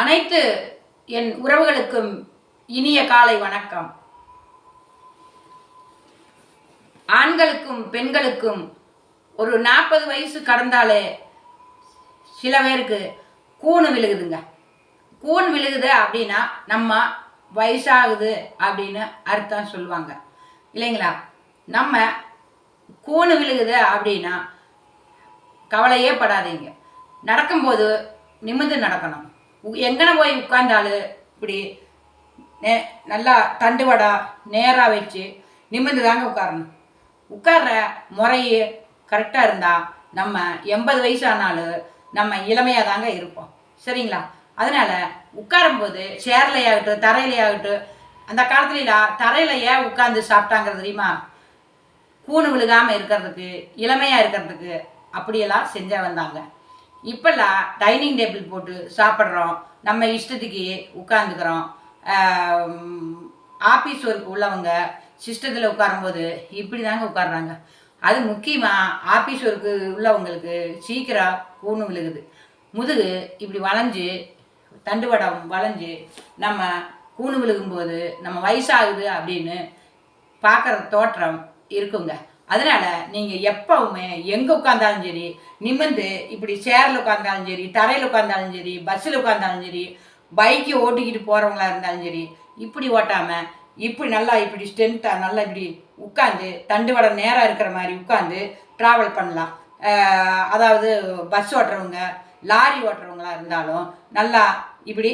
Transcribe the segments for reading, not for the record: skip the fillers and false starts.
அனைத்து என் உறவுகளுக்கும் இனிய காலை வணக்கம். ஆண்களுக்கும் பெண்களுக்கும் ஒரு 40 வயசு கடந்தாலே சில பேருக்கு கூணு விழுகுதுங்க. கூண் விழுகுது அப்படின்னா நம்ம வயசாகுது அப்படின்னு அர்த்தம் சொல்லுவாங்க இல்லைங்களா? நம்ம கூணு விழுகுது அப்படின்னா கவலையே படாதீங்க. நடக்கும்போது நிமிர்ந்து நடக்கணும். எங்கன போய் உட்கார்ந்தாலும் இப்படி நல்லா தண்டுவடா நேராக வச்சு நிமிர்ந்து தாங்க உட்காரணும். உட்கார்ற முறையே கரெக்டாக இருந்தால் நம்ம 80 வயசு ஆனாலும் நம்ம இளமையாக தாங்க இருப்போம். சரிங்களா? அதனால் உட்காரும்போது சேர்லையாகட்டும் தரையிலையாகட்டும், அந்த காலத்துலாம் தரையில் ஏன் உட்காந்து சாப்பிட்டாங்கிறது தெரியுமா? கூணு விழுகாமல் இருக்கிறதுக்கு, இளமையாக இருக்கிறதுக்கு அப்படியெல்லாம் செஞ்சா வந்தாங்க. இப்போல்லாம் டைனிங் டேபிள் போட்டு சாப்பிட்றோம், நம்ம இஷ்டத்துக்கு உட்காந்துக்கிறோம். ஆஃபீஸ் ஒர்க் உள்ளவங்க சிஸ்டத்தில் உட்காரும்போது இப்படி தாங்க உட்காடுறாங்க. அது முக்கியமாக ஆஃபீஸ் ஒர்க்கு உள்ளவங்களுக்கு சீக்கிரம் கூணு விழுகுது. முதுகு இப்படி வளைஞ்சு தண்டுவடம் வளைஞ்சு நம்ம கூணு விழுகும்போது நம்ம வயசாகுது அப்படின்னு பார்க்குற தோற்றம் இருக்குங்க. அதனால் நீங்கள் எப்பவுமே எங்கே உட்காந்தாலும் சரி, நிமிர்ந்து இப்படி சேரில் உட்காந்தாலும் சரி, தரையில் உட்காந்தாலும் சரி, பஸ்ஸில் உட்காந்தாலும் சரி, பைக்கை ஓட்டிக்கிட்டு போகிறவங்களா இருந்தாலும் சரி, இப்படி ஓட்டாமல் இப்படி நல்லா இப்படி ஸ்ட்ரென்த்தாக நல்லா இப்படி உட்காந்து தண்டுவடம் நேராக இருக்கிற மாதிரி உட்காந்து ட்ராவல் பண்ணலாம். அதாவது பஸ் ஓட்டுறவங்க, லாரி ஓட்டுறவங்களா இருந்தாலும் நல்லா இப்படி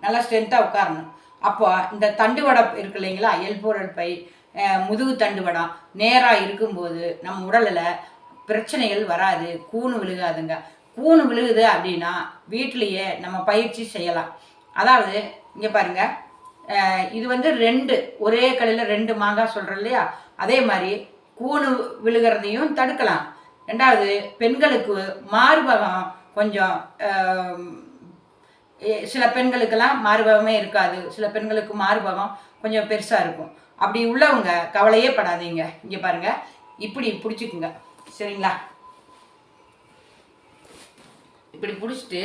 நல்லா ஸ்ட்ரென்த்தாக உட்காரணும். அப்போ இந்த தண்டுவடம் இருக்கு இல்லைங்களா, எல்போரல் பை, முதுகு தண்டுவடம் நேராக இருக்கும்போது நம்ம உடலில் பிரச்சனைகள் வராது, கூணு விழுகாதுங்க. கூணு விழுகுது அப்படின்னா வீட்டிலையே நம்ம பயிற்சி செய்யலாம். அதாவது இங்கே பாருங்கள், இது வந்து 2 ஒரே கல்லில் 2 மாங்காய் சொல்கிறோம் இல்லையா? அதே மாதிரி கூணு விழுகிறதையும் தடுக்கலாம். 2வது, பெண்களுக்கு மார்பகம் கொஞ்சம் சில பெண்களுக்கெல்லாம் மார்பகமே இருக்காது, சில பெண்களுக்கு மார்பகம் கொஞ்சம் பெருசாக இருக்கும். அப்படி உள்ளவங்க கவலையே படாதீங்க. இங்கே பாருங்கள், இப்படி பிடிச்சிக்குங்க. சரிங்களா? இப்படி பிடிச்சிட்டு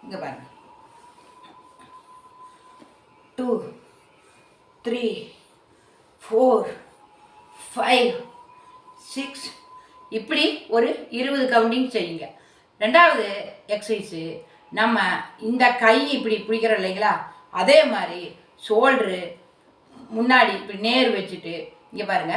இங்கே பாருங்கள், 2 3 4 5 6 இப்படி ஒரு 20 கவுண்டிங் செய்யுங்க. 2வது எக்ஸசைஸு, நம்ம இந்த கை இப்படி பிடிக்கிறோம் இல்லைங்களா, அதே மாதிரி ஷோல்ட்ரு முன்னாடி இப்படி நேர் வச்சுட்டு இங்கே பாருங்க,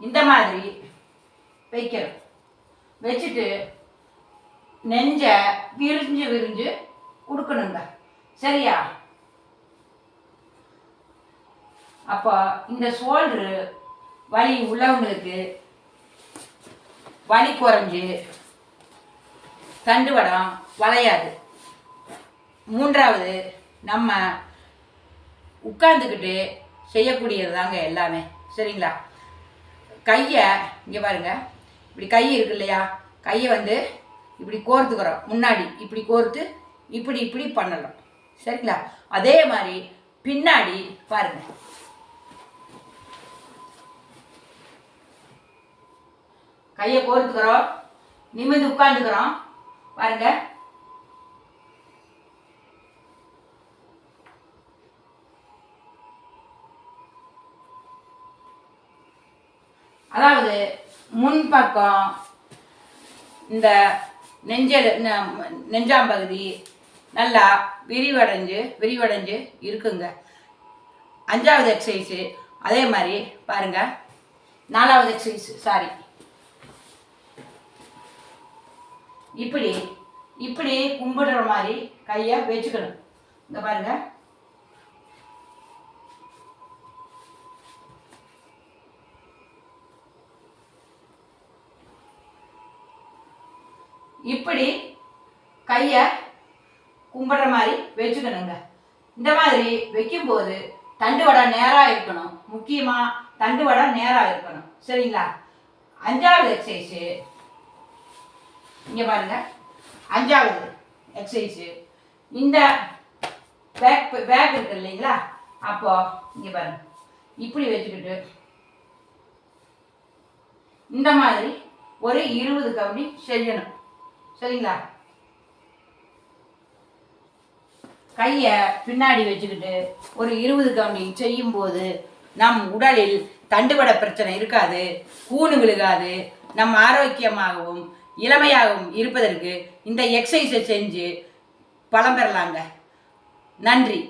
இந்த மாதிரி வைக்கிறோம். வச்சுட்டு நெஞ்ச விரிஞ்சு விரிஞ்சு கொடுக்கணுங்க. சரியா? அப்போ இந்த ஷோல்டரு வலி உள்ளவங்களுக்கு வலி குறைஞ்சு தண்டுவடம் வளையாது. 3வது, நம்ம உட்கார்ந்துக்கிட்டு செய்யக்கூடியது தாங்க எல்லாமே. சரிங்களா? கையை இங்கே பாருங்க, இப்படி கை இருக்கு இல்லையா, கையை வந்து இப்படி கோர்த்துக்கிறோம். முன்னாடி இப்படி கோர்த்து இப்படி இப்படி பண்ணலாம். சரிங்களா? அதே மாதிரி பின்னாடி பாருங்க, கையை கோர்த்துக்கிறோம், நிமிர்ந்து உட்காந்துக்கிறோம். பாருங்க, அதாவது முன்பக்கம் இந்த நெஞ்சாம்பகுதி நல்லா விரிவடைஞ்சு இருக்குங்க. 5வது எக்ஸசைஸு அதே மாதிரி பாருங்க. 4வது எக்ஸசைஸ் இப்படி கும்பிடுற மாதிரி கையை வச்சுக்கணும். இங்கே பாருங்க, இப்படி கையை கும்பிடுற மாதிரி வச்சுக்கணுங்க. இந்த மாதிரி வைக்கும்போது தண்டுவடம் நேராக இருக்கணும். முக்கியமாக தண்டுவடம் நேராக இருக்கணும். சரிங்களா? 5வது எக்ஸசைஸு இங்கே பாருங்க, 5வது எக்ஸசைஸு இந்த பேக் இருக்கு இல்லைங்களா, அப்போ இங்கே பாருங்க, இப்படி வச்சுக்கிட்டு இந்த மாதிரி ஒரு 20 கவுண்டிங் செய்யணும். சரிங்களா? கையை பின்னாடி வச்சுக்கிட்டு ஒரு 20 கவுண்டிங் செய்யும்போது நம் உடலில் தண்டுவட பிரச்சனை இருக்காது, கூணு விழுகாது. நம் ஆரோக்கியமாகவும் இளமையாகவும் இருப்பதற்கு இந்த எக்ஸசைஸை செஞ்சு பலம் பெறலாங்க. நன்றி.